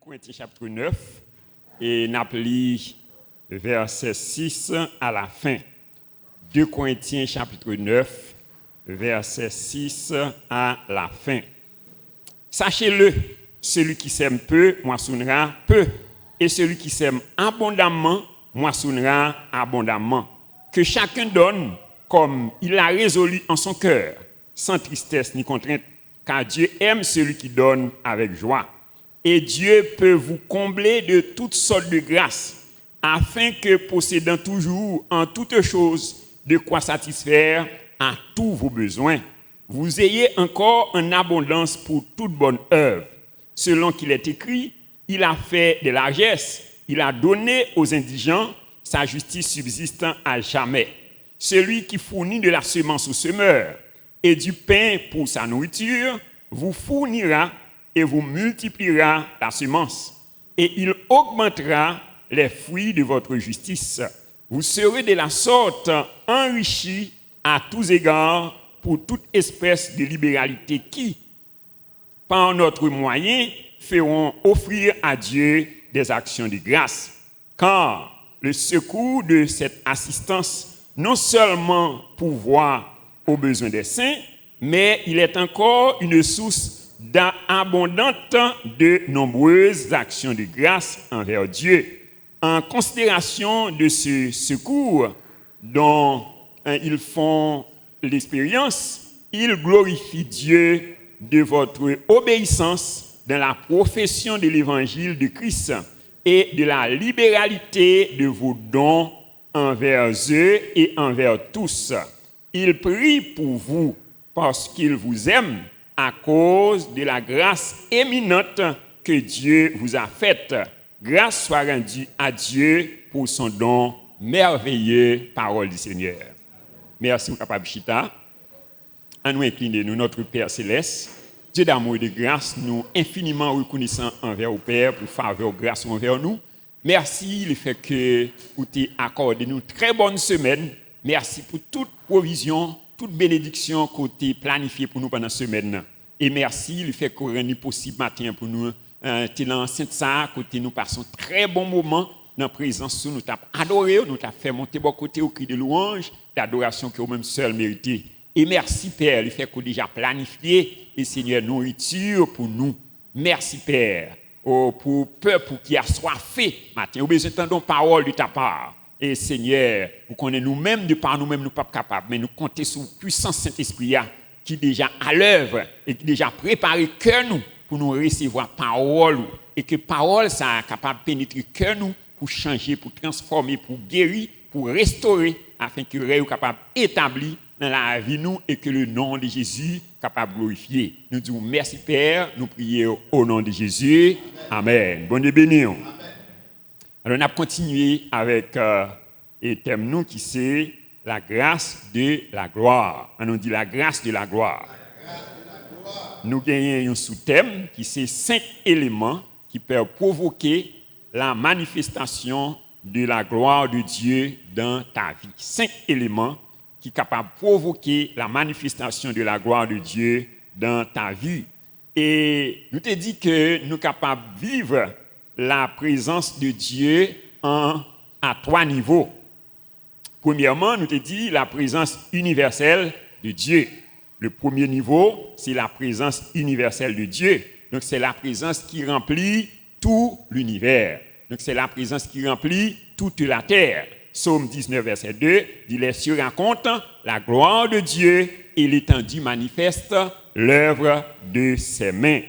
Corinthiens chapitre 9 et n'appli verset 6 à la fin. 2 Corinthiens chapitre 9, verset 6 à la fin. Sachez-le, celui qui sème peu, moissonnera peu, et celui qui sème abondamment, moissonnera abondamment. Que chacun donne comme il a résolu en son cœur, sans tristesse ni contrainte, car Dieu aime celui qui donne avec joie. Et Dieu peut vous combler de toutes sortes de grâces, afin que, possédant toujours en toutes choses de quoi satisfaire à tous vos besoins, vous ayez encore en abondance pour toute bonne œuvre. Selon qu'il est écrit, il a fait des largesses, il a donné aux indigents, sa justice subsiste à jamais. Celui qui fournit de la semence au semeur et du pain pour sa nourriture, vous fournira et vous multipliera la semence, et il augmentera les fruits de votre justice. Vous serez de la sorte enrichis à tous égards pour toute espèce de libéralité qui, par notre moyen, feront offrir à Dieu des actions de grâce. Car le secours de cette assistance non seulement pourvoit aux besoins des saints, mais il est encore une source abondante de nombreuses actions de grâce envers Dieu. En considération de ce secours dont ils font l'expérience, ils glorifient Dieu de votre obéissance dans la profession de l'évangile de Christ et de la libéralité de vos dons envers eux et envers tous. Ils prient pour vous parce qu'ils vous aiment à cause de la grâce éminente que Dieu vous a faite. Grâce soit rendue à Dieu pour son don merveilleux, parole du Seigneur. Merci, mon capable Chita. À nous incliner, nous, notre Père Céleste, Dieu d'amour et de grâce, nous infiniment reconnaissants envers au Père pour faveur, grâce envers nous. Merci le fait que vous t'avez accordé nous très bonne semaine. Merci pour toute provision, toute bénédiction que vous avez planifiée pour nous pendant la semaine. Et merci le fait qu'on rende possible matin pour nous. Tu dans Sainte-Ça, côté nous passons très bon moment dans la présence, nous t'avons adoré, nous t'avons fait monter bon côté au cri de louange, l'adoration que vous-même seul méritez. Et merci Père, le fait qu'on a déjà planifié, et Seigneur, nourriture pour nous. Merci Père, pour peuple qui a soifé matin. Nous besoin d'entendre parole de ta part. Et Seigneur, vous connaissez nous-mêmes, de par nous-mêmes, nous ne sommes pas capables, mais nous comptons sur la puissance Saint-Esprit qui est déjà à l'œuvre et qui a déjà préparé cœur nous pour nous recevoir parole. Et que parole, ça est capable de pénétrer cœur nous pour changer, pour transformer, pour guérir, pour restaurer, afin que le soit capable d'établir dans la vie nous et que le nom de Jésus soit capable de glorifier. Nous disons merci Père, nous prions au nom de Jésus. Amen. Bonne béni. Alors, on a continué avec le thème nous qui c'est la grâce de la gloire. On dit la grâce de la gloire. Nous gagnons un sous-thème qui c'est 5 éléments qui peuvent provoquer la manifestation de la gloire de Dieu dans ta vie. 5 éléments qui sont capables de provoquer la manifestation de la gloire de Dieu dans ta vie. Et nous te dit que nous sommes capables de vivre la présence de Dieu à 3 niveaux. Premièrement, nous te dit la présence universelle de Dieu. Le premier niveau, c'est la présence universelle de Dieu. Donc, c'est la présence qui remplit tout l'univers. Donc, c'est la présence qui remplit toute la terre. Psaume 19, verset 2, dit « Les cieux racontent la gloire de Dieu et l'étendue manifeste l'œuvre de ses mains. »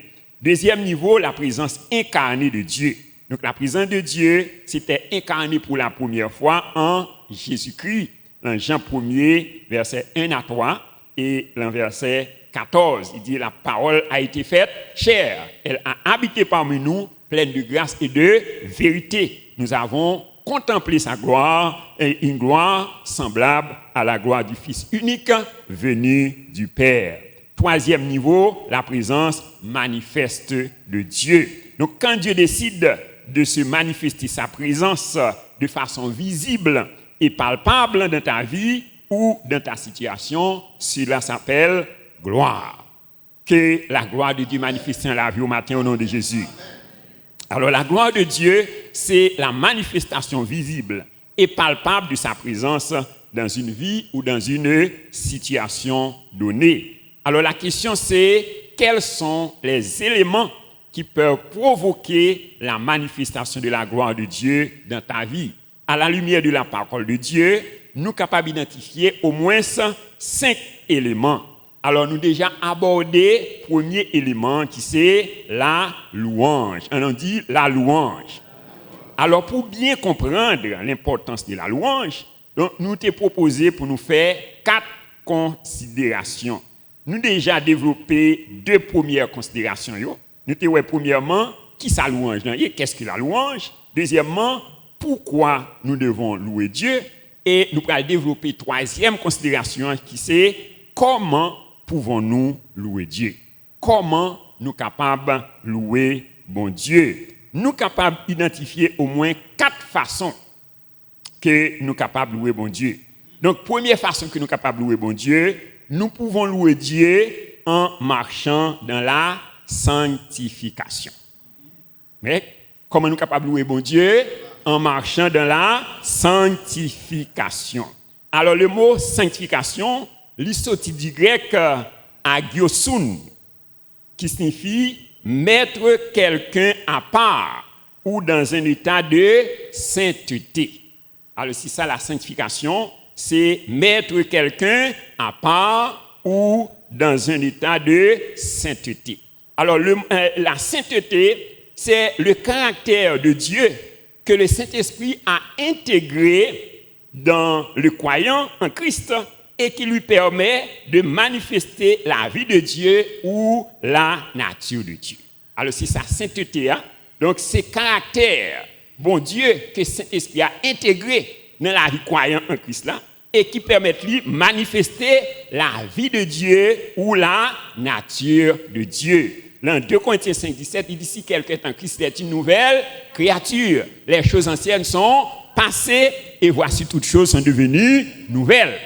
Deuxième niveau, la présence incarnée de Dieu. Donc, la présence de Dieu, c'était incarné pour la première fois en Jésus-Christ, dans Jean 1er, verset 1 à 3, et dans verset 14. Il dit, la parole a été faite chair. Elle a habité parmi nous, pleine de grâce et de vérité. Nous avons contemplé sa gloire, et une gloire semblable à la gloire du Fils unique venu du Père. Troisième niveau, la présence manifeste de Dieu. Donc, quand Dieu décide de se manifester sa présence de façon visible et palpable dans ta vie ou dans ta situation, cela s'appelle gloire. Que la gloire de Dieu manifeste dans la vie au matin au nom de Jésus. Alors la gloire de Dieu, c'est la manifestation visible et palpable de sa présence dans une vie ou dans une situation donnée. Alors la question c'est, quels sont les éléments qui peuvent provoquer la manifestation de la gloire de Dieu dans ta vie? À la lumière de la parole de Dieu, nous sommes capables d'identifier au moins 5 éléments. Alors, nous déjà abordé le premier élément qui c'est la louange. On dit la louange. Alors, pour bien comprendre l'importance de la louange, donc, nous t'ai proposé pour nous faire 4 considérations. Nous déjà développé 2 premières considérations. Nous t'ai dit premièrement, qui ça louange? Qu'est-ce que la louange? Deuxièmement, pourquoi nous devons louer Dieu? Et nous allons développer 3e considération qui c'est comment pouvons-nous louer Dieu? Comment nous sommes capables de louer bon Dieu? Nous sommes capables d'identifier au moins 4 façons que nous sommes capables de louer bon Dieu. Donc, première façon que nous sommes capables de louer bon Dieu, nous pouvons louer Dieu en marchant dans la sanctification. Mais comment nous sommes capables de louer bon Dieu? En marchant dans la sanctification. Alors, le mot sanctification, l'issorti du grec agiosun, qui signifie mettre quelqu'un à part ou dans un état de sainteté. Alors, c'est ça la sanctification, c'est mettre quelqu'un à part ou dans un état de sainteté. Alors, la sainteté, c'est le caractère de Dieu que le Saint-Esprit a intégré dans le croyant en Christ et qui lui permet de manifester la vie de Dieu ou la nature de Dieu. Alors, c'est sa sainteté. Donc, c'est caractère, bon Dieu, que le Saint-Esprit a intégré dans la vie croyant en Christ là, et qui permet de lui manifester la vie de Dieu ou la nature de Dieu. Dans 2 Corinthiens 5, 17, il dit si quelqu'un est en Christ, il est une nouvelle créature. Les choses anciennes sont passées et voici toutes choses sont devenues nouvelles.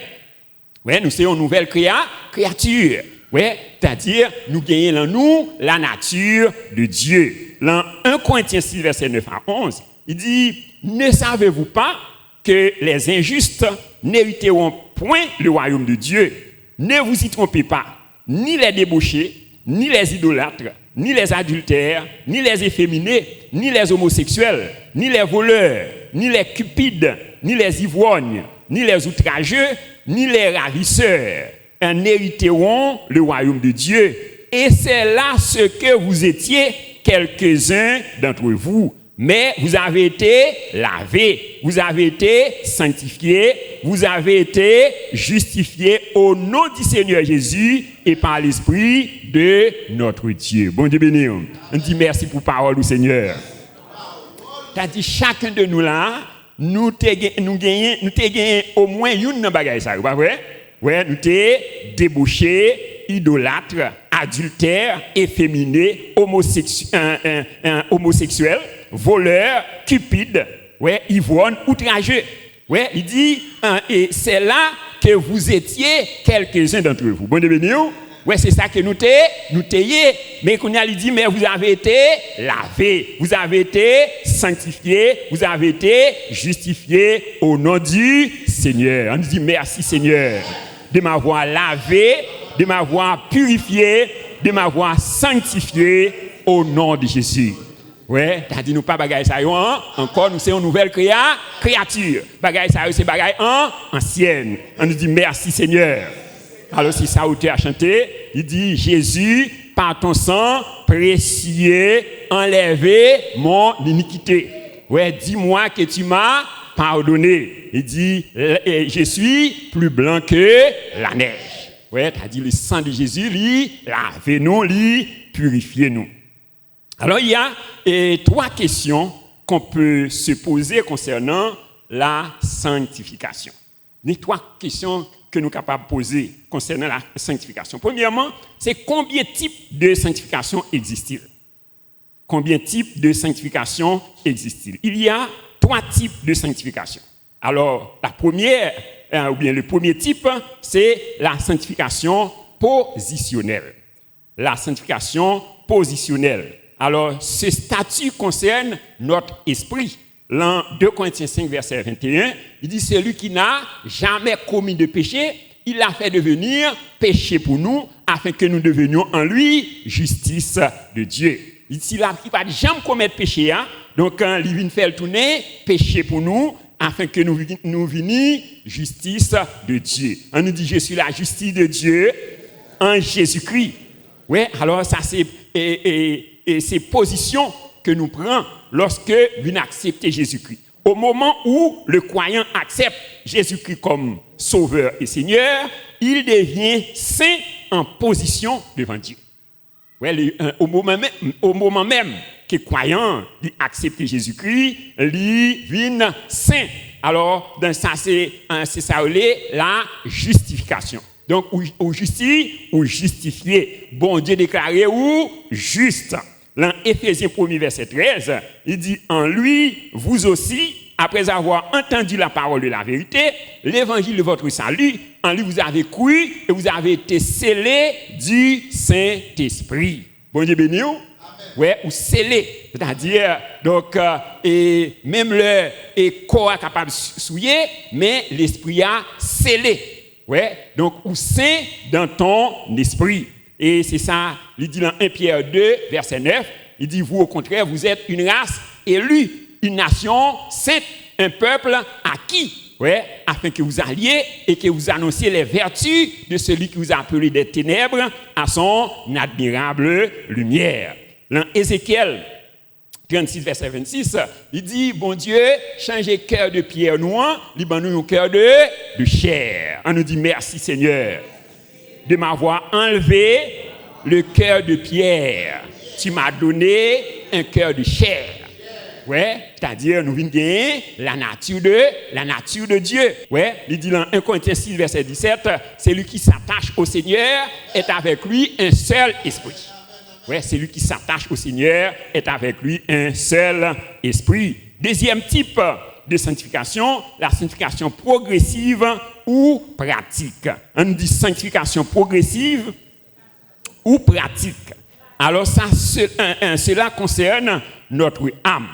Ouais, nous sommes une nouvelle créature. Ouais, c'est-à-dire nous gagnons en nous la nature de Dieu. Dans 1 Corinthiens 6, verset 9 à 11, il dit ne savez-vous pas que les injustes n'hériteront point le royaume de Dieu? Ne vous y trompez pas, ni les débauchés, ni les idolâtres, ni les adultères, ni les efféminés, ni les homosexuels, ni les voleurs, ni les cupides, ni les ivrognes, ni les outrageux, ni les ravisseurs, n'hériteront le royaume de Dieu. Et c'est là ce que vous étiez, quelques-uns d'entre vous. Mais vous avez été lavés, vous avez été sanctifiés, vous avez été justifiés au nom du Seigneur Jésus et par l'Esprit de notre Dieu. Bon Dieu béni. On dit merci pour la parole du Seigneur. C'est-à-dire chacun de nous là, nous gagnons au moins une bagaille ça, pas vrai? Ouais, nous t'es débauchés, idolâtres, adultères, efféminés, homosexuels, voleurs, cupides, ouais, ivrognes, outrageux. Ouais, il dit, et c'est là que vous étiez quelques-uns d'entre vous. Bon Dieu béni. Ouais, c'est ça que nous t'ayons. Mais qu'on a dit, mais vous avez été lavés, vous avez été sanctifiés, vous avez été justifiés au nom du Seigneur. On nous dit merci Seigneur de m'avoir lavé, de m'avoir purifié, de m'avoir sanctifié au nom de Jésus. Ouais, t'as dit nous pas bagaille ça encore nous c'est une nouvelle créature. Bagaille ça c'est bagaille ancienne. On nous dit merci Seigneur. Alors si ça auteur a chanté, il dit Jésus par ton sang précieux enlevé mon iniquité. Ouais, dis-moi que tu m'as pardonné. Il dit je suis plus blanc que la neige. Ouais, t'as dit le sang de Jésus lui lave-nous, lui purifiez-nous. Alors, il y a 3 questions qu'on peut se poser concernant la sanctification. Les 3 questions que nous sommes capables de poser concernant la sanctification. Premièrement, c'est combien de types de sanctification existent-ils? Combien de types de sanctification existent-ils? Il y a 3 types de sanctification. Alors, la première, ou bien le premier type, c'est la sanctification positionnelle. La sanctification positionnelle. Alors, ce statut concerne notre esprit. Dans 2 Corinthiens 5, verset 21, il dit, celui qui n'a jamais commis de péché, il l'a fait devenir péché pour nous, afin que nous devenions en lui justice de Dieu. Il dit, il n'a pas jamais commettre péché, hein? Donc, quand il vient faire le tourner, péché pour nous, afin que nous venions justice de Dieu. On nous dit, je suis la justice de Dieu en Jésus-Christ. Oui, alors ça c'est ces positions que nous prenons lorsque nous acceptons Jésus-Christ. Au moment où le croyant accepte Jésus-Christ comme Sauveur et Seigneur, il devient saint en position devant Dieu. Ouais, au moment même que le croyant accepte Jésus-Christ, il devient saint. Alors, dans ça, c'est ça la justification. Donc, ou justifié. Bon Dieu déclaré ou juste. Dans Éphésiens 1, verset 13, il dit, en lui, vous aussi, après avoir entendu la parole de la vérité, l'évangile de votre salut, en lui vous avez cru et vous avez été scellés du Saint-Esprit. Bon Dieu béni vous? Ouais, ou scellé, c'est-à-dire, donc, et même le corps est capable de souiller, mais l'esprit a scellé. Ouais, donc, ou saint dans ton esprit. Et c'est ça, il dit dans 1 Pierre 2, verset 9, il dit, vous au contraire, vous êtes une race élue, une nation sainte, un peuple acquis, ouais, afin que vous alliez et que vous annonciez les vertus de celui qui vous a appelé des ténèbres à son admirable lumière. Dans Ézéchiel 36, verset 26, il dit, bon Dieu, changez cœur de pierre noire, libère-nous un cœur de chair. On nous dit, merci Seigneur, de m'avoir enlevé le cœur de pierre. Tu m'as donné un cœur de chair. Ouais, c'est-à-dire, nous venons gagner la nature de Dieu. Ouais, il dit dans 1 Corinthiens 6, verset 17, celui qui s'attache au Seigneur est avec lui un seul esprit. Ouais, celui qui s'attache au Seigneur est avec lui un seul esprit. Deuxième type de sanctification, la sanctification progressive ou pratique. On dit sanctification progressive ou pratique. Alors ça, cela concerne notre âme.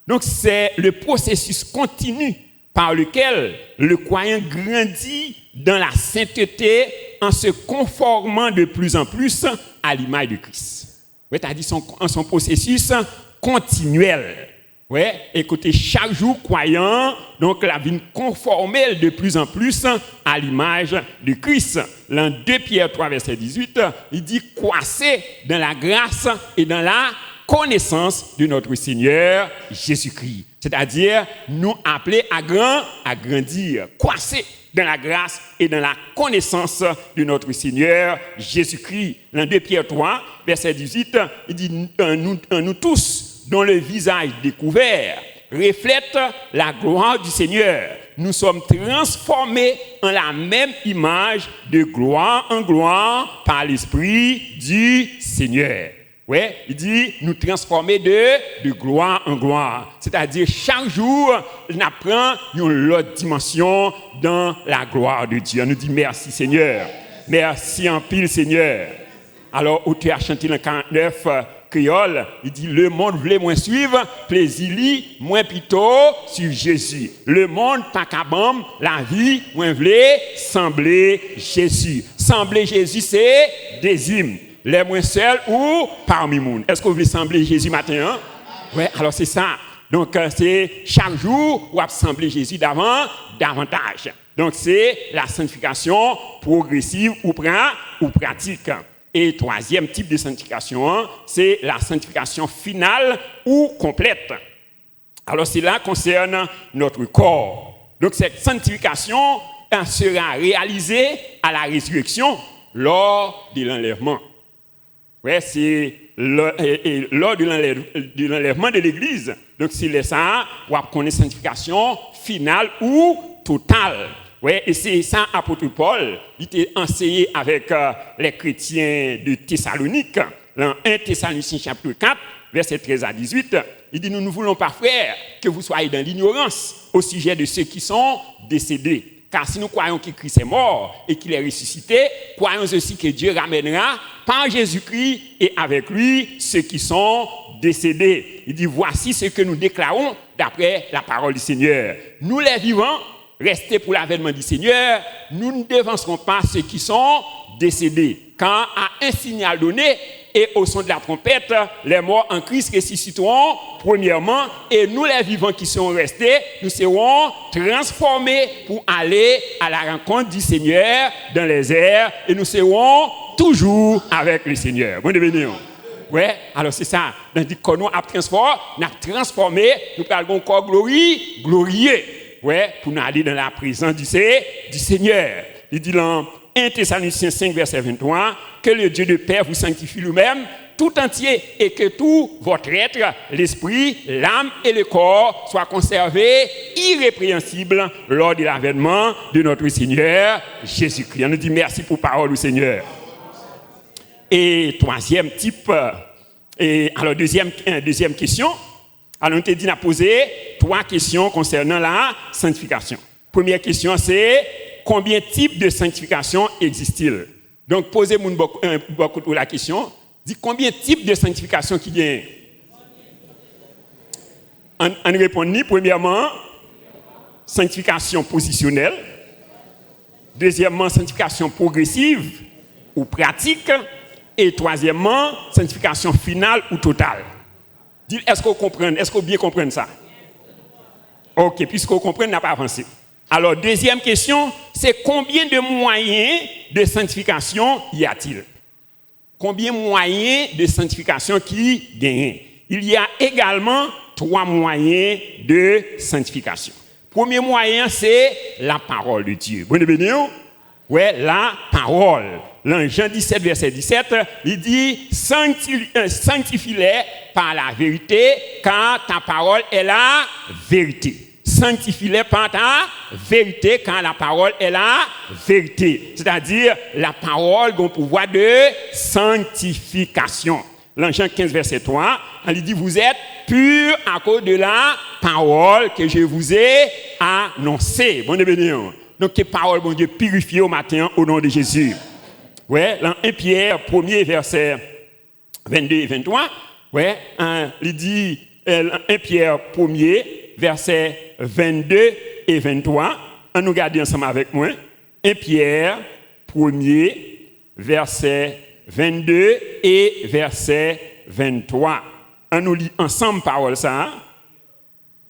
Donc c'est le processus continu par lequel le croyant grandit dans la sainteté en se conformant de plus en plus à l'image de Christ. Oui, c'est-à-dire son processus continuel. Ouais, écoutez, chaque jour croyant, donc la vie conformée de plus en plus à l'image de Christ. Dans 2 Pierre 3, verset 18, il dit « Croissez dans la grâce et dans la connaissance de notre Seigneur Jésus-Christ. » C'est-à-dire, nous appeler à grandir. Croissez dans la grâce et dans la connaissance de notre Seigneur Jésus-Christ. Dans 2 Pierre 3, verset 18, il dit « Nous tous, dont le visage découvert reflète la gloire du Seigneur. Nous sommes transformés en la même image de gloire en gloire par l'Esprit du Seigneur. Ouais, il dit nous transformer de gloire en gloire. C'est-à-dire chaque jour, on apprend une autre dimension dans la gloire de Dieu. On nous dit merci Seigneur. Merci en pile Seigneur. Alors, où tu as chanté le 49 créole, il dit le monde voulait moins suivre, plaisir moins plutôt sur Jésus. Le monde pas capable, la vie moins voulait sembler Jésus. Sembler Jésus c'est des hymnes. Les moins seuls ou parmi monde. Est-ce que vous voulez sembler Jésus matin? Hein? Oui, alors c'est ça. Donc c'est chaque jour où sembler Jésus davantage. Donc c'est la sanctification progressive ou pratique. Et troisième type de sanctification, c'est la sanctification finale ou complète. Alors cela concerne notre corps. Donc cette sanctification sera réalisée à la résurrection lors de l'enlèvement. Ouais, c'est lors de l'enlèvement de l'Église. Donc c'est ça, on connaît sanctification finale ou totale. Ouais, et c'est ça, apôtre Paul, il était enseigné avec les chrétiens de Thessalonique, dans 1 Thessaloniciens chapitre 4, verset 13 à 18, il dit, nous ne voulons pas, frères, que vous soyez dans l'ignorance au sujet de ceux qui sont décédés. Car si nous croyons que Christ est mort et qu'il est ressuscité, croyons aussi que Dieu ramènera par Jésus-Christ et avec lui ceux qui sont décédés. Il dit, voici ce que nous déclarons d'après la parole du Seigneur. Nous les vivants, restés pour l'avènement du Seigneur, nous ne devancerons pas ceux qui sont décédés. Quand à un signal donné et au son de la trompette, les morts en Christ ressusciteront premièrement, et nous les vivants qui sont restés, nous serons transformés pour aller à la rencontre du Seigneur dans les airs, et nous serons toujours avec le Seigneur. Bon devenir. Ouais, alors c'est ça. Dans dit qu'on a transformé, nous parlons encore glorieux. Ouais, pour nous aller dans la présence du Seigneur. Il dit dans 1 Thessaloniciens 5, verset 23, que le Dieu de paix vous sanctifie lui-même tout entier et que tout votre être, l'esprit, l'âme et le corps soient conservés irrépréhensibles lors de l'avènement de notre Seigneur Jésus-Christ. On nous dit merci pour parole du Seigneur. Et troisième type, alors deuxième question, alors on t'a dit, on a posé 3 questions concernant la sanctification. Première question, c'est combien de types de sanctification existent-ils? Donc, posez-moi beaucoup la question. Dis combien de types de sanctification qu'il y a? On répond ni premièrement, sanctification positionnelle. Deuxièmement, sanctification progressive ou pratique. Et troisièmement, sanctification finale ou totale. Dis, est-ce qu'on comprend? Est-ce qu'on bien comprend ça? Ok, puisqu'on comprend, on n'a pas avancé. Alors, deuxième question, c'est combien de moyens de sanctification y a-t-il? Combien de moyens de sanctification qui gagnent? Il y a également 3 moyens de sanctification. Premier moyen, c'est la parole de Dieu. Bon, ouais, la parole. Dans Jean 17, verset 17, il dit « Sanctifie-les par la vérité, car ta parole est la vérité. » Sanctifie-les par ta vérité, car la parole est la vérité. C'est-à-dire, la parole a un pouvoir de sanctification. Dans Jean 15, verset 3, il dit « Vous êtes purs à cause de la parole que je vous ai annoncée. » Bon, donc, que parole, bon Dieu, purifiée au matin au nom de Jésus. Ouais, dans 1 Pierre 1er, verset 22 et 23, ouais, il dit 1 Pierre 1er, verset 22 et 23. On nous regarde ensemble avec moi. 1 Pierre 1er, verset 22 et verset 23. On nous lit ensemble parole ça.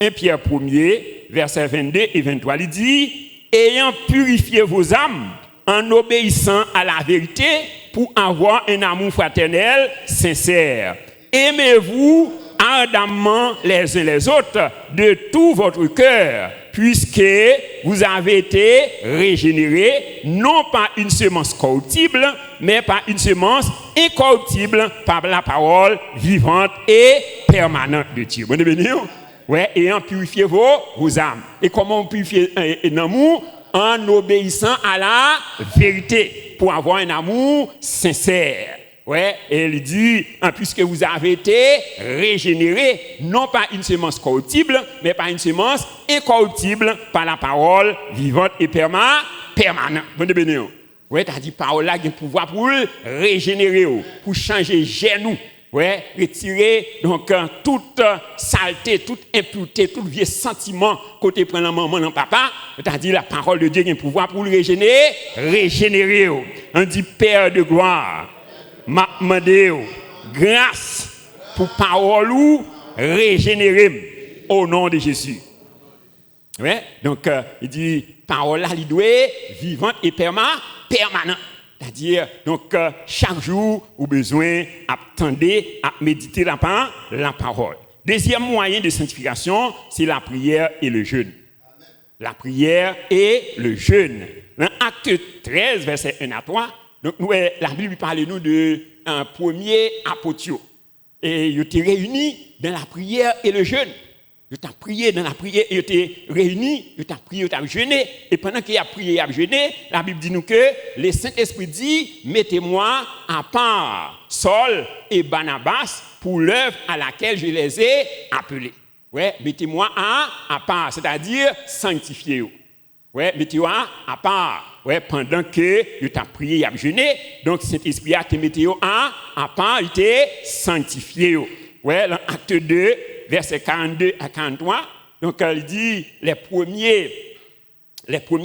1 Pierre 1er, verset 22 et 23. Il dit, ayant purifié vos âmes, en obéissant à la vérité pour avoir un amour fraternel sincère. Aimez-vous ardemment les uns les autres de tout votre cœur, puisque vous avez été régénérés, non par une semence corruptible, mais par une semence incorruptible, par la parole vivante et permanente de Dieu. Bon, ouais, ayant purifié vos âmes. Et comment on purifie un amour? En obéissant à la vérité, pour avoir un amour sincère. Ouais, et il dit, puisque vous avez été régénérés, non pas une semence corruptible, mais par une semence incorruptible, par la parole vivante et permanente. Ouais, t'as dit, parole là, il y a un pouvoir pour régénérer, pour changer genou. Ouais, retirer donc toute saleté, toute impureté, tout vieux sentiment côté prendre la maman, non papa, c'est-à-dire la parole de Dieu a un pouvoir pour le régénérer. On dit Père de gloire, m'a demandé grâce pour parole ou régénérer au nom de Jésus. Ouais, donc il dit parole là, il doit vivante et permanente. C'est-à-dire, donc, chaque jour, vous avez besoin d'attendre, à méditer la parole. Deuxième moyen de sanctification, c'est la prière et le jeûne. Amen. La prière et le jeûne. Dans Acte 13, verset 1 à 3, donc, la Bible parle nous de un premier apôtre. Et ils étaient réunis dans la prière et le jeûne. Ils ont prié dans la prière, ils étaient réunis, ils ont prié, ils ont jeûné. Et pendant qu'ils ont prié et ont jeûné, la Bible dit nous que le Saint-Esprit dit, mettez-moi à part Saul et Barnabas pour l'œuvre à laquelle je les ai appelés. Ouais, mettez-moi à part, c'est-à-dire sanctifiez-vous. Ouais, mettez-moi à part. Ouais, pendant que vous avez prié et vous jeûné, donc Saint-Esprit a te mettez à part, il te sanctifié. Ouais, dans Acte 2, versets 42 à 43. Donc, il dit, les premiers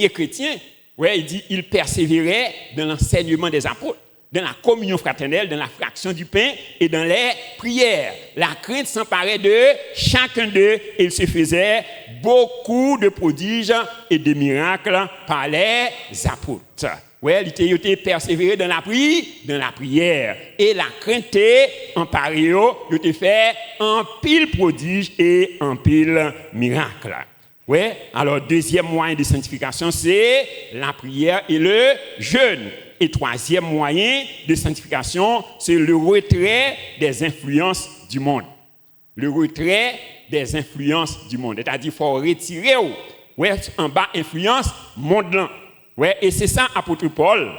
chrétiens, ouais, il dit, ils persévéraient dans l'enseignement des apôtres, dans la communion fraternelle, dans la fraction du pain et dans les prières. La crainte s'emparait de chacun d'eux et il se faisait beaucoup de prodiges et de miracles par les apôtres. Ouais, il était persévéré dans la prière. Et la crainte emparée, il était fait en pile prodige et en pile miracle. Ouais, alors deuxième moyen de sanctification, c'est la prière et le jeûne. Et troisième moyen de sanctification, c'est le retrait des influences du monde. Le retrait des influences du monde. C'est-à-dire qu'il faut retirer en bas influence monde. Ouais, et c'est ça, apôtre Paul,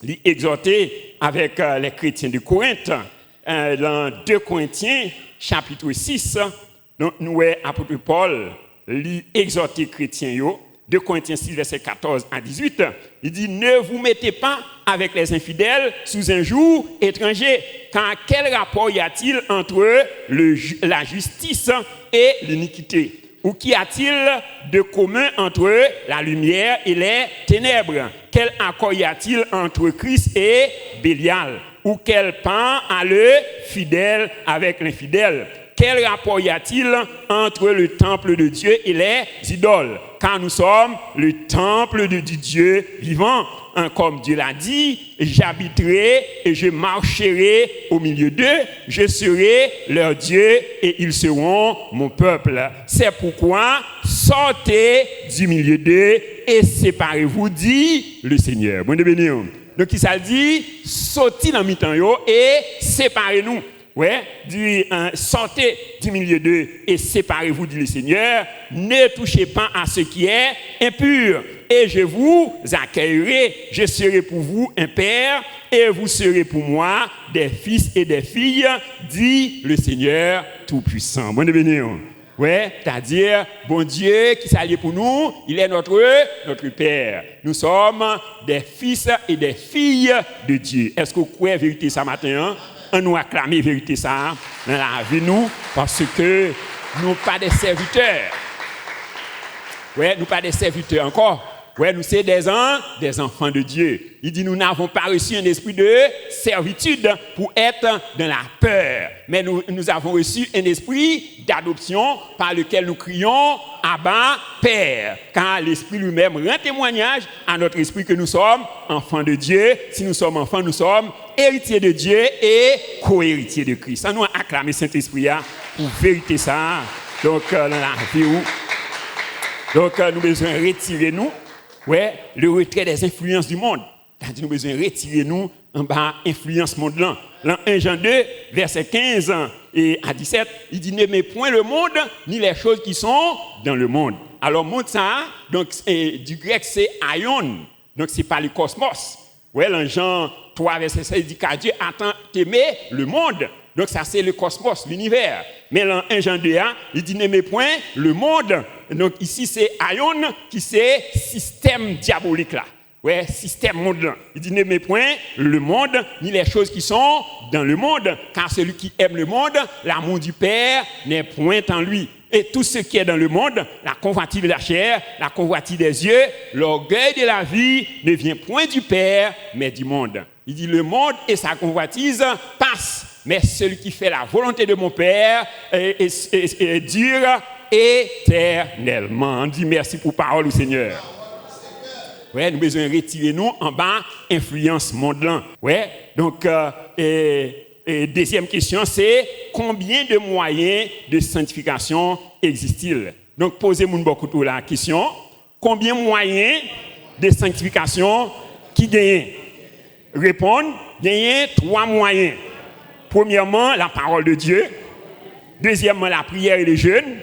il exhortait avec les chrétiens de Corinthe, dans 2 Corinthiens, chapitre 6. Donc, nous, apôtre Paul, il exhortait les chrétiens, 2 Corinthiens 6, verset 14 à 18, il dit « Ne vous mettez pas avec les infidèles sous un joug étranger, car quel rapport y a-t-il entre la justice et l'iniquité? Ou qu'y a-t-il de commun entre la lumière et les ténèbres? Quel accord y a-t-il entre Christ et Bélial? Ou quel pan a le fidèle avec l'infidèle? Quel rapport y a-t-il entre le temple de Dieu et les idoles? Car nous sommes le temple du Dieu vivant. Comme Dieu l'a dit, j'habiterai et je marcherai au milieu d'eux, je serai leur Dieu et ils seront mon peuple. C'est pourquoi sortez du milieu d'eux et séparez-vous, dit le Seigneur. Bon de bénir. Donc il s'est dit, sortez dans mi-temps et séparez-nous. Ouais, sortez du milieu d'eux et séparez-vous, dit le Seigneur. Ne touchez pas à ce qui est impur. Et je vous accueillerai. Je serai pour vous un père et vous serez pour moi des fils et des filles, dit le Seigneur Tout-Puissant. Bon de bénir. Ouais, c'est-à-dire, bon Dieu qui s'allie pour nous, il est notre Père. Nous sommes des fils et des filles de Dieu. Est-ce que vous croyez la vérité ce matin? On nous acclame la vérité ça dans la vie nous, parce que nous ne sommes pas des serviteurs. Ouais, nous pas des serviteurs encore. Ouais, nous sommes des enfants de Dieu. Il dit, nous n'avons pas reçu un esprit de servitude pour être dans la peur. Mais nous avons reçu un esprit d'adoption par lequel nous crions Abba, Père. Car l'esprit lui-même rend témoignage à notre esprit que nous sommes enfants de Dieu. Si nous sommes enfants, nous sommes héritiers de Dieu et co-héritiers de Christ. Ça nous a acclamé Saint-Esprit pour vérité ça. Donc, dans la vie où. Donc, nous avons besoin de retirer nous. Ouais, le retrait des influences du monde. C'est-à-dire nous avons besoin de retirer nous en bas influence monde là. Dans 1 Jean 2, verset 15 et à 17, il dit n'aimez point le monde ni les choses qui sont dans le monde. Alors monde ça, donc du grec c'est aion. Donc c'est pas le cosmos. Ouais, dans Jean 3 verset 16 il dit car Dieu a tant aimé le monde. Donc ça c'est le cosmos, l'univers. Mais dans 1 Jean 2, il dit n'aimez point le monde. Donc ici c'est aion qui c'est système diabolique là. Ouais, système monde. Il dit n'aimez point le monde ni les choses qui sont dans le monde, car celui qui aime le monde, l'amour du Père n'est point en lui. Et tout ce qui est dans le monde, la convoitise de la chair, la convoitise des yeux, l'orgueil de la vie ne vient point du Père, mais du monde. Il dit le monde et sa convoitise passent, mais celui qui fait la volonté de mon Père dure éternellement. On dit merci pour parole au Seigneur. Ouais, nous besoin retirer nous en bas influence monde. Ouais, donc deuxième question c'est combien de moyens de sanctification existent-ils? Donc posez-moi beaucoup la question, combien de moyens de sanctification qui gagnent? Répondre, gagnent 3 moyens. Premièrement, la parole de Dieu. Deuxièmement, la prière et le jeûne.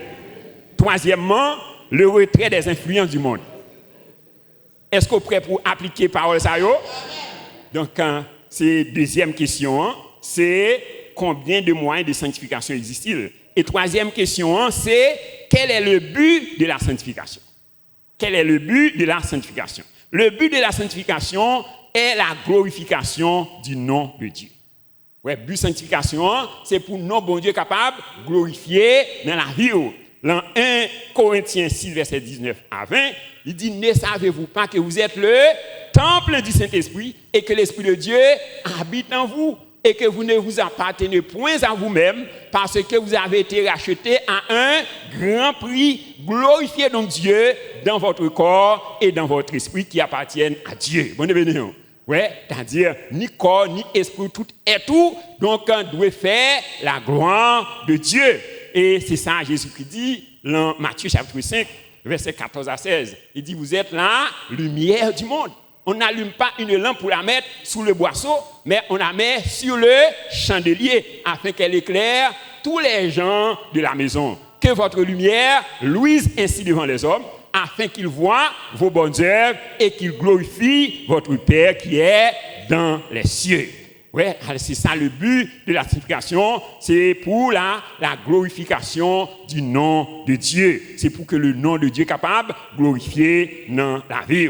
Troisièmement, le retrait des influences du monde. Est-ce que vous êtes prêts pour appliquer parole ça yo? Donc, c'est deuxième question, c'est combien de moyens de sanctification existent-ils? Et troisième question, c'est quel est le but de la sanctification? Quel est le but de la sanctification? Le but de la sanctification est la glorification du nom de Dieu. Ouais, but sanctification, c'est pour nous, bon Dieu, capable de glorifier dans la vie. Dans 1 Corinthiens 6, verset 19 à 20, il dit, ne savez-vous pas que vous êtes le temple du Saint-Esprit et que l'Esprit de Dieu habite en vous et que vous ne vous appartenez point à vous-même parce que vous avez été rachetés à un grand prix. Glorifiez donc Dieu dans votre corps et dans votre esprit qui appartiennent à Dieu. Bon événement. Ouais, c'est-à-dire, ni corps, ni esprit, tout est tout. Donc, on doit faire la gloire de Dieu. Et c'est ça, Jésus-Christ dit, dans Matthieu chapitre 5, verset 14 à 16. Il dit, vous êtes la lumière du monde. On n'allume pas une lampe pour la mettre sous le boisseau, mais on la met sur le chandelier, afin qu'elle éclaire tous les gens de la maison. Que votre lumière luise ainsi devant les hommes, afin qu'ils voient vos bonnes œuvres et qu'ils glorifient votre Père qui est dans les cieux. Ouais, c'est ça le but de la sanctification, c'est pour la glorification du nom de Dieu. C'est pour que le nom de Dieu est capable de glorifier dans la vie.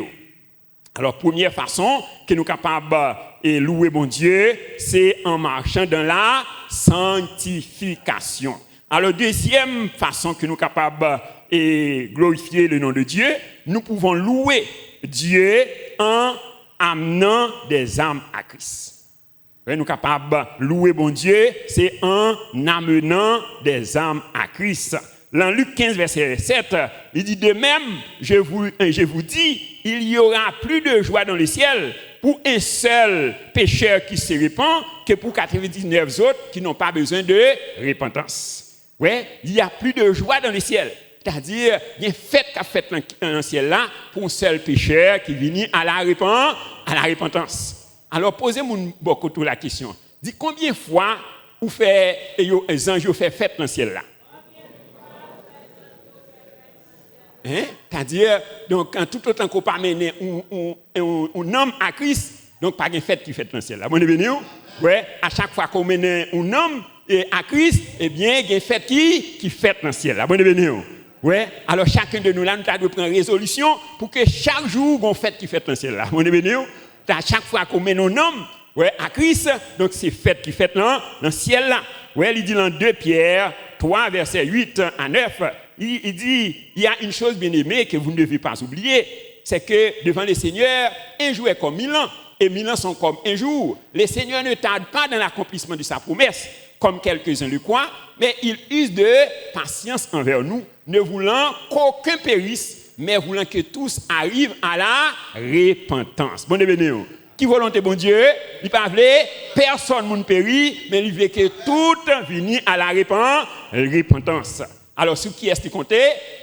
Alors, première façon que nous sommes capables de louer bon Dieu, c'est en marchant dans la sanctification. Alors, deuxième façon que nous sommes capables et glorifier le nom de Dieu, nous pouvons louer Dieu en amenant des âmes à Christ. Nous sommes capables de louer bon Dieu, c'est en amenant des âmes à Christ. Dans Luc 15, verset 7, il dit, de même, je vous dis, il y aura plus de joie dans le ciel pour un seul pécheur qui se repent que pour 99 autres qui n'ont pas besoin de repentance. Ouais, il y a plus de joie dans le ciel. C'est-à-dire, il y a une fête qu'a faite dans le ciel là pour un seul pécheur qui vient à la repentance. Alors, posez-moi beaucoup la question. Dis combien de fois vous faites les anges fait fête dans le ciel là? Hein? C'est-à-dire, donc, quand tout autant qu'on pas mener un homme à Christ, donc pas de fête qui fait dans le ciel là. Bon, ouais, à chaque fois qu'on mène un homme à Christ, eh bien, il y a une fête qui fait dans le ciel là. Bon, ouais, alors chacun de nous là, nous devons prendre résolution pour que chaque jour, il y ait une fête qui fait dans le ciel là. Bon, à chaque fois qu'on mène un homme à Christ, donc c'est fête qui fait dans le ciel là. Ouais, il dit dans 2 Pierre 3, verset 8 à 9, il dit, il y a une chose bien aimée que vous ne devez pas oublier, c'est que devant le Seigneur, un jour est comme 1000 ans, et 1000 ans sont comme un jour. Le Seigneur ne tarde pas dans l'accomplissement de sa promesse, comme quelques-uns le croient, mais il use de patience envers nous, ne voulant qu'aucun périsse, mais voulant que tous arrivent à la repentance. Bon événement. Qui volonté bon Dieu, il pas veut personne ne périt, mais il veut que tout vienne à la repentance. Alors, ce qui est compté,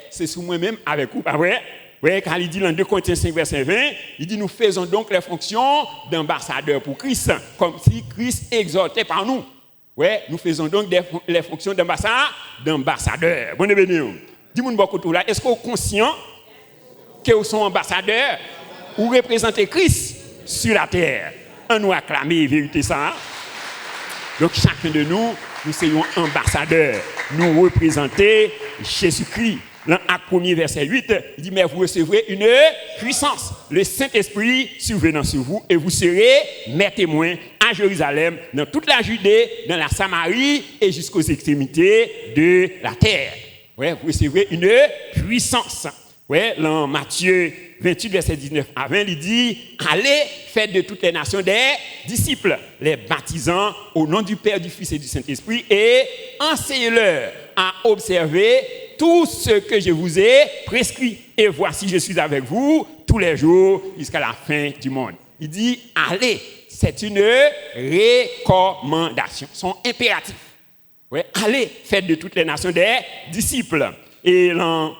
c'est sur moi-même avec vous, pas vrai? Oui, quand il dit dans 2 Corinthiens 5, verset 20, il dit, nous faisons donc les fonctions d'ambassadeurs pour Christ, comme si Christ exhortait par nous. Oui, nous faisons donc les fonctions d'ambassadeurs. Bon événement. Dis-moi beaucoup tout là, est-ce que vous êtes conscient que vous êtes ambassadeurs ou représentez Christ sur la terre? On nous acclamer la vérité ça. Donc chacun de nous, nous sommes ambassadeurs. Nous représentons Jésus-Christ. Dans Acte 1er, verset 8, il dit, mais vous recevrez une puissance. Le Saint-Esprit survenant sur vous et vous serez mes témoins à Jérusalem, dans toute la Judée, dans la Samarie et jusqu'aux extrémités de la terre. Ouais, vous recevrez une puissance. Ouais, dans Matthieu 28, verset 19 à 20, il dit, allez, faites de toutes les nations des disciples, les baptisant au nom du Père, du Fils et du Saint-Esprit, et enseignez-leur à observer tout ce que je vous ai prescrit. Et voici, je suis avec vous tous les jours jusqu'à la fin du monde. Il dit, allez, c'est une recommandation, son impératif. Ouais, allez, faites de toutes les nations des disciples. Et dans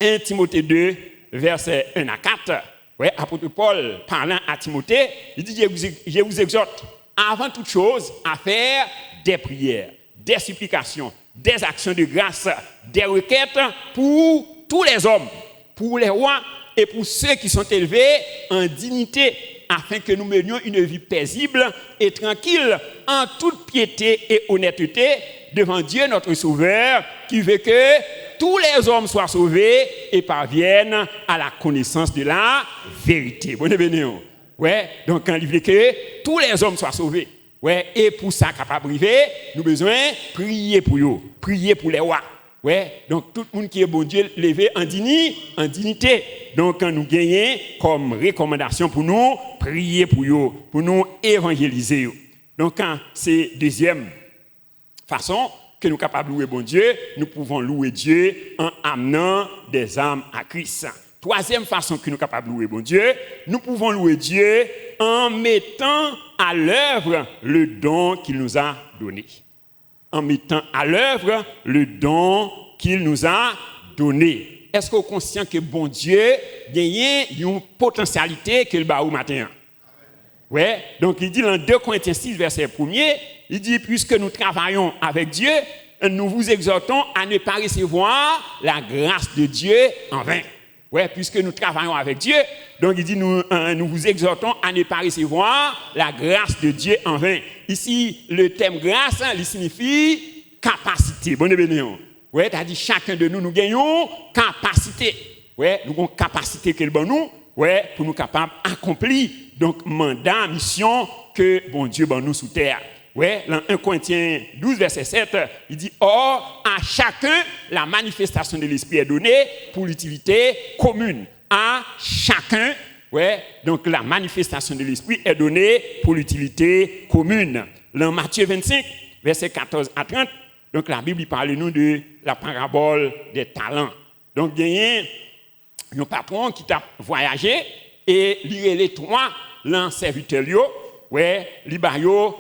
1 Timothée 2, versets 1 à 4, ouais, apôtre Paul parlant à Timothée, il dit, je vous exhorte avant toute chose à faire des prières, des supplications, des actions de grâce, des requêtes pour tous les hommes, pour les rois et pour ceux qui sont élevés en dignité, afin que nous menions une vie paisible et tranquille, en toute piété et honnêteté, devant Dieu notre Sauveur, qui veut que tous les hommes soient sauvés et parviennent à la connaissance de la vérité. Bon événement. Ouais, donc quand il veut que tous les hommes soient sauvés. Ouais, et pour ça capable arriver, nous besoin prier pour eux, prier pour les rois. Ouais, donc tout le monde qui est bon Dieu levé en dignité. Donc nous gagnons comme recommandation pour nous prier pour eux, pour nous évangéliser eux. Donc c'est deuxième façon que nous sommes capables de louer bon Dieu, nous pouvons louer Dieu en amenant des âmes à Christ. Troisième façon que nous sommes capables de louer bon Dieu, nous pouvons louer Dieu en mettant à l'œuvre le don qu'il nous a donné. En mettant à l'œuvre le don qu'il nous a donné. Est-ce que vous êtes conscient que bon Dieu gagne une potentialité qu'il a au matin? Ouais, donc il dit dans 2 Corinthiens 6, verset 1er, il dit, puisque nous travaillons avec Dieu, nous vous exhortons à ne pas recevoir la grâce de Dieu en vain. Ouais, puisque nous travaillons avec Dieu, donc il dit, nous vous exhortons à ne pas recevoir la grâce de Dieu en vain. Ici, le terme grâce, il signifie capacité. Bonne bénédiction. Ouais, tu as dit, chacun de nous, nous gagnons capacité. Ouais, nous avons capacité qu'elle bon nous, ouais, pour nous capables d'accomplir donc mandat, mission que bon Dieu bon nous sous terre. Ouais, dans 1 Corinthiens 12 verset 7, il dit or à chacun la manifestation de l'esprit est donnée pour l'utilité commune. À chacun, ouais, donc la manifestation de l'esprit est donnée pour l'utilité commune. Dans Matthieu 25 verset 14 à 30, donc la Bible parle nous de la parabole des talents. Donc il y a un patron qui a voyagé et il les trois serviteurs, ouais, il a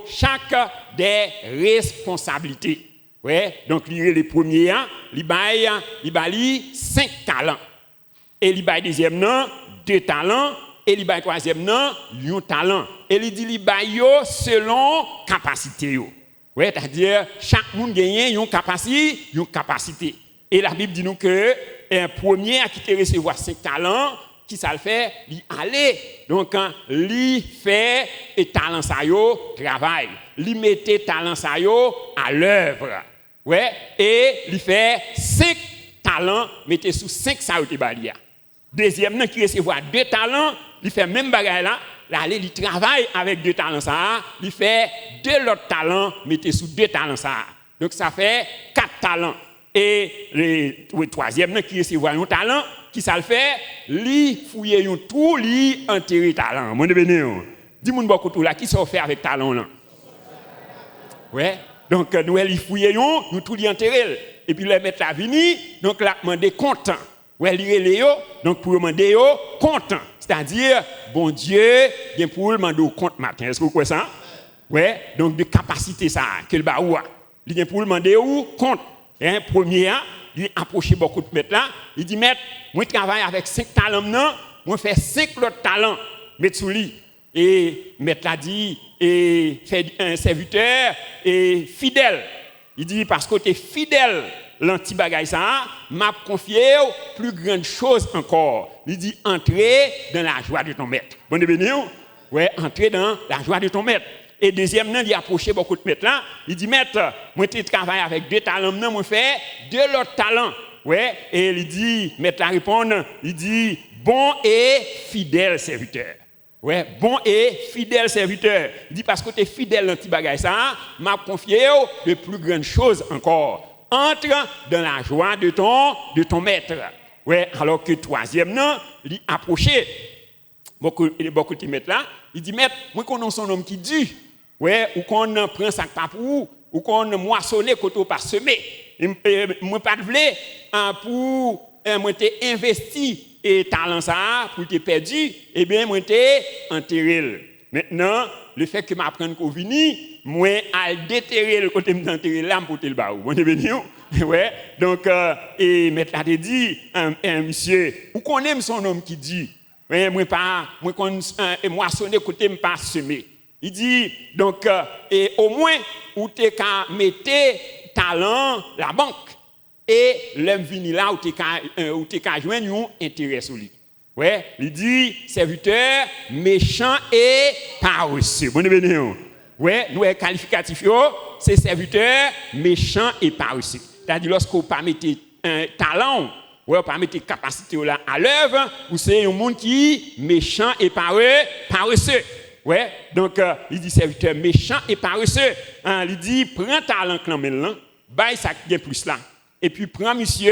chaque des responsabilités. Ouais, donc il les premiers, il a 5 talents. Et il a deuxième nom 2 talents et il a troisième nom 1 talent. Et il dit il a selon capacité. Ouais, c'est-à-dire chaque monde gagne une capacité. Et la Bible dit nous que un premier qui te recevoir 5 talents, qui ça le fait, il aller. Donc il fait et talent ça yo travail. Il mettait talent ça yo à l'œuvre. Ouais, et il fait 5 talents, mettez sous 5 ça yo te balia. Deuxième qui recevoir 2 talents, il fait même bagaille là. Là, il travaille avec 2 talents ça, il fait 2 autres talents, mettez sous 2 talents ça. Donc ça fait 4 talents. Et le troisième qui recevoir un talent, qui ça le fait, il fouiller un trou, il enterrer talent. Mon bénédiction. Dis-moi beaucoup tout là, qui ça fait avec talent là? Ouais. Donc nous il fouiller nous tout li enterrer. Et puis le mettre la vini, donc là demander compte. Ouais, li donc pour demander compte. C'est-à-dire bon Dieu, bien pour demander compte matin. Est-ce que vous croyez ça? Ouais, donc de capacité ça que le baoua. Il vient pour demander compte. Et premier, il approche beaucoup de maîtres là, il dit maître, moi travaille avec 5 talents non, moi fais 5 autres talents mettre sous lui. Et maître là dit et fait un serviteur et fidèle. Il dit parce que tu es fidèle l'anti-bagaille ça, m'a confié plus grande chose encore. Il dit entrer dans la joie de ton maître. Bonne bénédiction. Ouais, entrer dans la joie de ton maître. Et deuxième, il a approché beaucoup de maîtres là. Il dit, maître, moi je travaille avec 2 talents, moi je fais 2 autres talents. Ouais, et il dit, maître là répond, il dit, bon et fidèle serviteur. Ouais, bon et fidèle serviteur. Il dit, parce que tu es fidèle dans petit bagage ça, m'a confié de plus grandes choses encore. Entre dans la joie de ton maître. Ouais, alors que troisième, non, il a approché beaucoup de maîtres là. Il dit, maître, moi je connais son homme qui dit, ouais, ou qu'on prend sac papou, ou qu'on moissonne côté pas semé. Moi pas de vle pour moi t'ai investi et talent ça pour te perdu, et bien moi t'ai enterré. Maintenant, le fait que m'apprendre qu'on vini, moi à déterrer le côté m'enterrer là pour te le baou. Bon béni. Ouais, donc et maître là te dit un monsieur, ou qu'on aime son homme qui dit, ouais, moi qu'on moissonner côté me pas semé. Il dit, donc, et au moins, où tu as mettre talent la banque, et l'homme vini là, où tu as joindre un intérêt sur lui. Ouais, il dit, serviteur, méchant et paresseux. Bonne bénédiction. Ouais, nous, qualificatif, c'est serviteur, méchant et paresseux. C'est-à-dire, lorsqu'on pas mettre un talent, ouais, on pas mettre capacité là à l'œuvre, ou c'est un monde qui est méchant et paresseux. Ouais, donc il dit serviteur méchant et paresseux. Hein, il dit prends talent clamel là, baille ça qui est plus là. Et puis prends monsieur,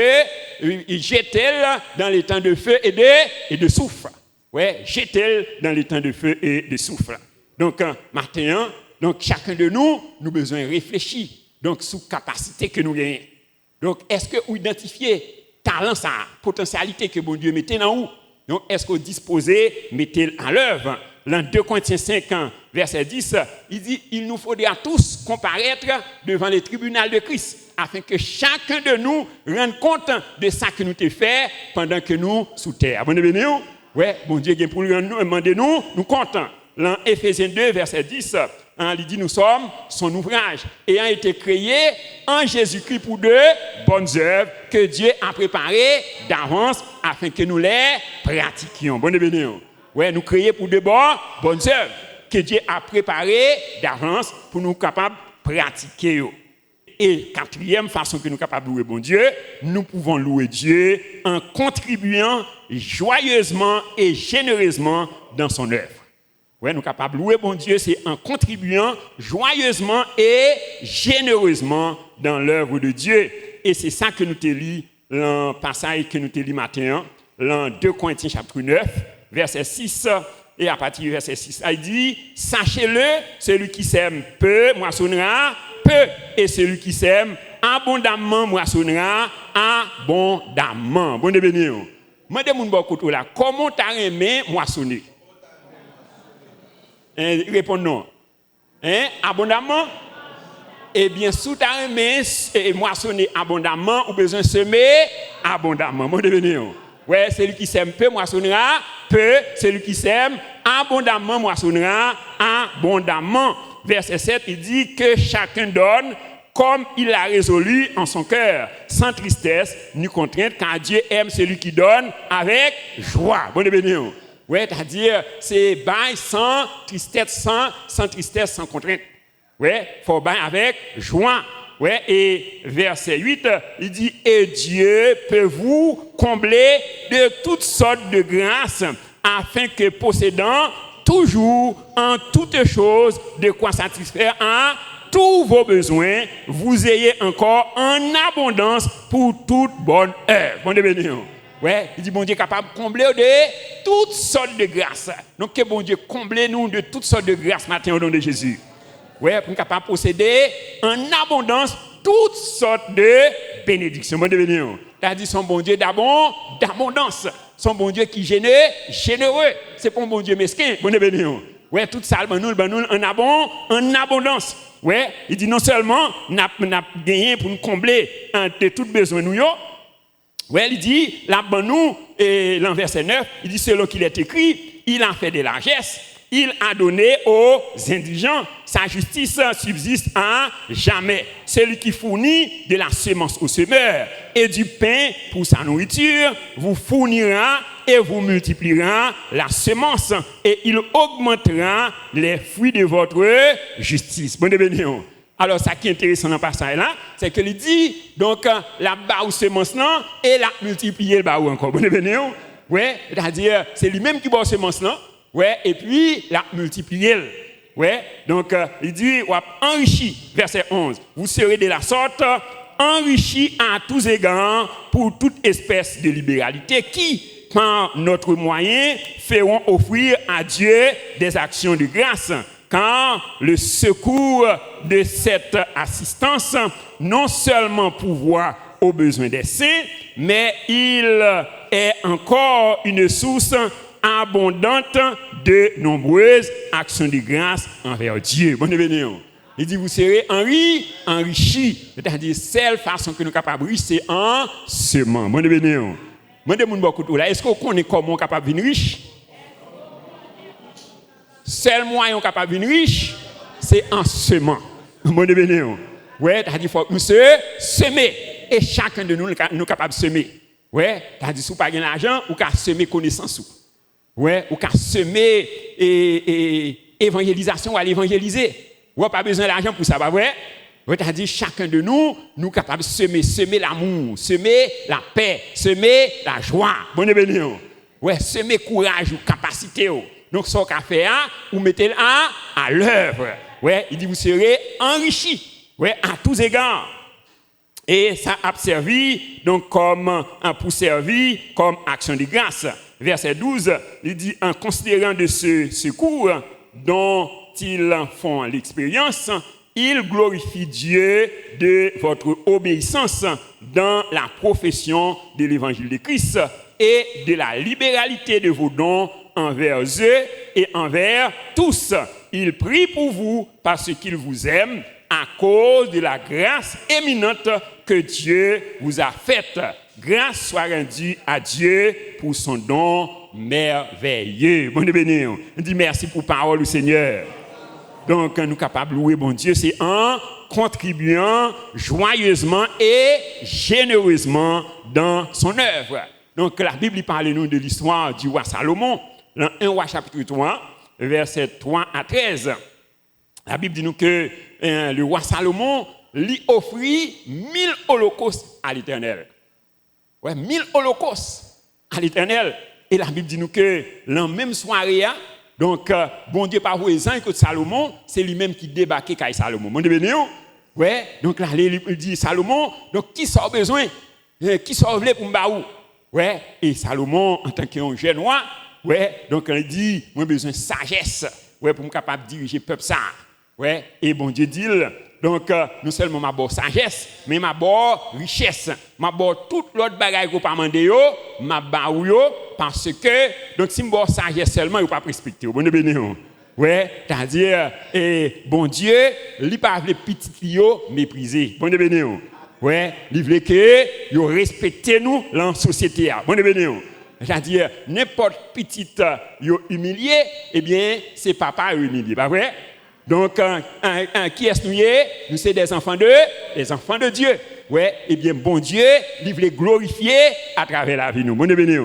jette-le dans les temps de feu et de souffle. Ouais, jette-le dans les temps de feu et de souffle. Donc maintenant, donc chacun de nous besoin réfléchir. Donc sous capacité que nous gagnons. Donc est-ce que vous identifiez talent ça, potentialité que bon Dieu mettait dans vous? Donc est-ce que vous disposez mettez en l'œuvre? Dans 2 Corinthiens 5, verset 10, il dit « Il nous faudra tous comparaître devant les tribunaux de Christ, afin que chacun de nous rende compte de ça que nous avons fait pendant que nous sous terre. » Bon Dieu, ouais, bon Dieu, pour nous demander nous comptons. Dans Éphésiens 2, verset 10, il dit « Nous sommes son ouvrage, ayant été créés en Jésus-Christ pour de bonnes œuvres que Dieu a préparées d'avance afin que nous les pratiquions. » Bon Dieu, ouais, nous créons pour de bonnes œuvres que Dieu a préparées d'avance pour nous capables de pratiquer. Et quatrième façon que nous sommes capables de louer bon Dieu, nous pouvons louer Dieu en contribuant joyeusement et généreusement dans son œuvre. Ouais, nous sommes capables de louer bon Dieu, c'est en contribuant joyeusement et généreusement dans l'œuvre de Dieu. Et c'est ça que nous te lis dans le passage que nous te lis matin, dans 2 Corinthiens chapitre 9. Verset 6, et à partir du verset 6, il dit, sachez-le, celui qui sème peu, moissonnera peu, et celui qui sème abondamment, moissonnera abondamment. Bon débenir. Moi, demande beaucoup là, comment t'as aimé moissonner? Réponds non. Abondamment? Eh bien, sous t'as aimé moissonner abondamment, ou besoin de semer abondamment. Bon débenir. Ouais, celui qui sème peu moissonnera peu, celui qui sème abondamment moissonnera abondamment. Verset 7, il dit que chacun donne comme il l'a résolu en son cœur, sans tristesse ni contrainte, car Dieu aime celui qui donne avec joie. Bon béni. Ouais, c'est-à-dire c'est bail sans tristesse, sans tristesse, sans contrainte. Ouais, faut bail avec joie. Ouais, et verset 8, il dit « Et Dieu peut vous combler de toutes sortes de grâces, afin que possédant toujours en toutes choses de quoi satisfaire à tous vos besoins, vous ayez encore en abondance pour toute bonne œuvre. » Bon Dieu béni. Ouais, il dit bon Dieu est capable de combler de toutes sortes de grâces. Donc que bon Dieu comble nous de toutes sortes de grâces maintenant au nom de Jésus. Ouais, pour capable de posséder en abondance toutes sortes de bénédictions. Bon Dieu béni. T'as dit son bon Dieu d'abondance. Son bon Dieu qui est généreux. C'est pas un bon Dieu mesquin. Bon Dieu béni. Ouais, tout ça nous en abondance. Ouais, il dit non seulement n'a gagné pour nous combler de tout besoin nous yo. Ouais, il dit là nous et dans verset 9, il dit selon qu'il est écrit, il a fait des largesses. Il a donné aux indigents. Sa justice subsiste à jamais. Celui qui fournit de la semence au semeur et du pain pour sa nourriture vous fournira et vous multipliera la semence et il augmentera les fruits de votre justice. Bon bénédiction. Alors, ça qui est intéressant dans le passage là, c'est qu'il dit donc la barre ou semence là et la multiplier le barre encore. Bon bénédiction. Ouais, c'est-à-dire c'est lui-même qui barre semence là. Ouais, et puis, la multiplier. Ouais, donc, il dit, enrichi, verset 11, vous serez de la sorte enrichi à tous égards pour toute espèce de libéralité qui, par notre moyen, feront offrir à Dieu des actions de grâce. Car le secours de cette assistance, non seulement pourvoit aux besoins des saints, mais il est encore une source abondante de nombreuses actions de grâce envers Dieu. Bon bénédiction. Il dit, vous serez enrichi. C'est-à-dire, seule façon que nous sommes capables de riche, c'est en semant. Bon bénédiction. Moi, je beaucoup là. Est-ce qu'on connaît comment on est capable de devenir riche? Seul moyen capable de devenir riche, c'est en semant. Bon bénédiction. Ouais, c'est-à-dire, il faut que nous semer. Et chacun de nous est capable de semer. Ouais, c'est-à-dire, si vous n'avez pas d'argent, vous pouvez semer connaissance. Ouais, ou qu'à semer et évangélisation ou à l'évangéliser. Ou pas besoin d'argent pour ça, pas vrai? C'est-à-dire chacun de nous capable de semer l'amour, semer la paix, semer la joie. Bonne bénédiction. Ouais, semer courage ou capacité. Donc, ce qu'on fait, vous mettez à l'œuvre. Ouais, il dit, vous serez enrichis, ouais, à tous égards. Et ça a servi donc pour servir comme action de grâce. Verset 12, il dit, en considérant de ce secours dont ils font l'expérience, ils glorifient Dieu de votre obéissance dans la profession de l'évangile de Christ et de la libéralité de vos dons envers eux et envers tous. Ils prient pour vous parce qu'ils vous aiment à cause de la grâce éminente que Dieu vous a faite. Grâce soit rendue à Dieu pour son don merveilleux. Bon Dieu béni. On dit merci pour parole du Seigneur. Donc, nous sommes capables de louer bon Dieu, c'est en contribuant joyeusement et généreusement dans son œuvre. Donc, la Bible parle nous de l'histoire du roi Salomon, dans 1 roi chapitre 3, versets 3 à 13. La Bible dit nous que le roi Salomon lui offrit 1000 holocaustes à l'Éternel. Ouais, 1000 holocaustes à l'Éternel. Et la Bible dit nous que la même soirée, donc, bon Dieu, par voisin que Salomon, c'est lui-même qui débarquait avec Salomon. Mon Dieu béni. Ouais, donc là, il dit Salomon, donc qui sort besoin, qui sort voulait pour m'baou. Ouais, et Salomon, en tant qu'un jeune roi, ouais, donc il dit, moi besoin de sagesse, ouais, pour me capable de diriger le peuple ça. Ouais, et bon Dieu dit, donc non seulement ma bonne sagesse, mais ma bonne richesse, ma bonne toute l'autre bagaille qu'on pas demander yo, ma baou yo, parce que donc si ma bonne sagesse seulement, il pas respecter. Bon Dieu béni. Ouais, c'est-à-dire bon Dieu, il pas les petits yo mépriser. Bon Dieu béni. Ouais, il veut que yo respecter nous dans la société. Bon Dieu béni. C'est-à-dire n'importe petite yo humilié, eh bien c'est papa humilié, pas vrai? Donc, qui est-ce nous? Nous sommes des enfants de Dieu. Ouais, eh bien, bon Dieu, il veut glorifier à travers la vie. Nous, bon béni.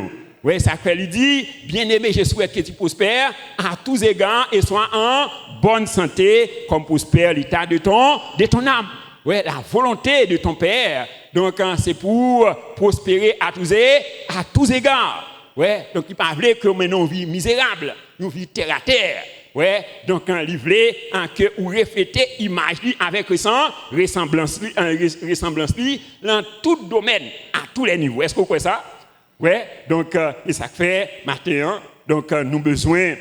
Ouais, ça fait lui dit, bien-aimé, je souhaite que tu prospères à tous égards et sois en bonne santé, comme prospère l'état de ton âme. Ouais, la volonté de ton Père. Donc, c'est pour prospérer à tous égards. Ouais, donc il parlait que maintenant on vit misérable, nous vit terre à terre. Ouais, donc un livre que ou refléter image avec ressemblance dans tout domaine à tous les niveaux. Est-ce que vous croyez ça? Ouais, donc et ça fait matin, donc nous besoin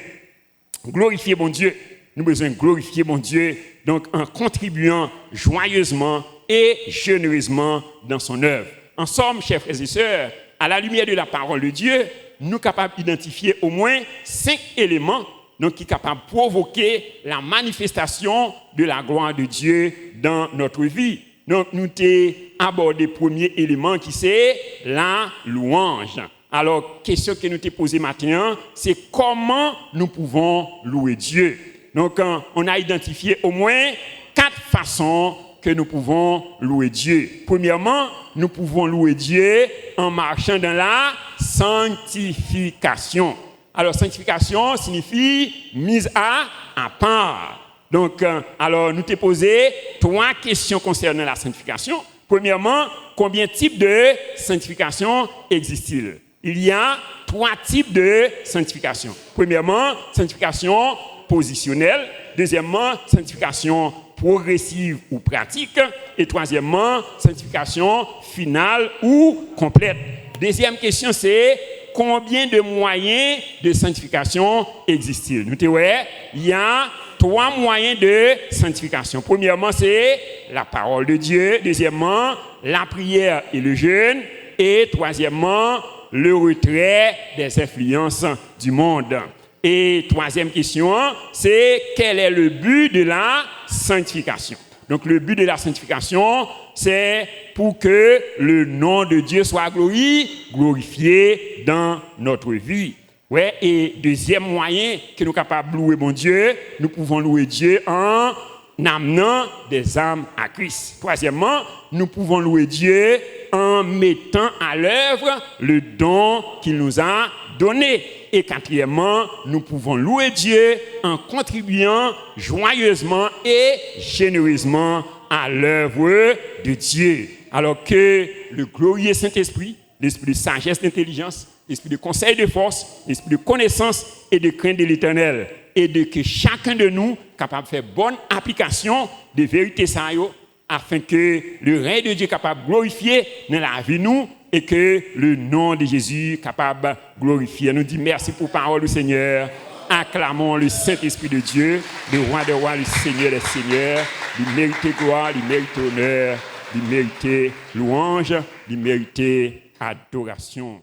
glorifier mon Dieu. Nous besoin glorifier mon Dieu donc en contribuant joyeusement et généreusement dans son œuvre. En somme, chers frères et sœurs, à la lumière de la parole de Dieu, nous sommes capables d'identifier au moins 5 éléments donc, qui sont capables de provoquer la manifestation de la gloire de Dieu dans notre vie. Donc, nous avons abordé le premier élément qui c'est la louange. Alors, question que nous avons posée maintenant, c'est comment nous pouvons louer Dieu. Donc, on a identifié au moins 4 façons que nous pouvons louer Dieu. Premièrement, nous pouvons louer Dieu en marchant dans la sanctification. Alors, sanctification signifie mise à part. Donc, alors, nous t'ai posé 3 questions concernant la sanctification. Premièrement, combien de types de sanctification existent-ils? Il y a 3 types de sanctification. Premièrement, sanctification positionnelle. Deuxièmement, sanctification progressive ou pratique. Et troisièmement, sanctification finale ou complète. Deuxième question, c'est combien de moyens de sanctification existent-ils? Nous te voyons, il y a 3 moyens de sanctification. Premièrement, c'est la parole de Dieu. Deuxièmement, la prière et le jeûne. Et troisièmement, le retrait des influences du monde. Et troisième question, c'est quel est le but de la sanctification? Donc, le but de la sanctification, c'est pour que le nom de Dieu soit glorifié dans notre vie. Ouais, et deuxième moyen que nous sommes capables de louer mon Dieu, nous pouvons louer Dieu en amenant des âmes à Christ. Troisièmement, nous pouvons louer Dieu en mettant à l'œuvre le don qu'il nous a donné. Et quatrièmement, nous pouvons louer Dieu en contribuant joyeusement et généreusement à l'œuvre de Dieu. Alors que le glorieux Saint-Esprit l'esprit de sagesse, d'intelligence, l'esprit de conseil, de force, l'esprit de connaissance et de crainte de l'Éternel. Et de que chacun de nous capable de faire bonne application des vérités ça afin que le règne de Dieu capable de glorifier dans la vie nous et que le nom de Jésus capable de glorifier. Nous disons merci pour la parole du Seigneur. Acclamons le Saint-Esprit de Dieu, le roi des rois, le Seigneur des seigneurs. Il mérite gloire, il mérite honneur, il mérite louange, il mérite adoration.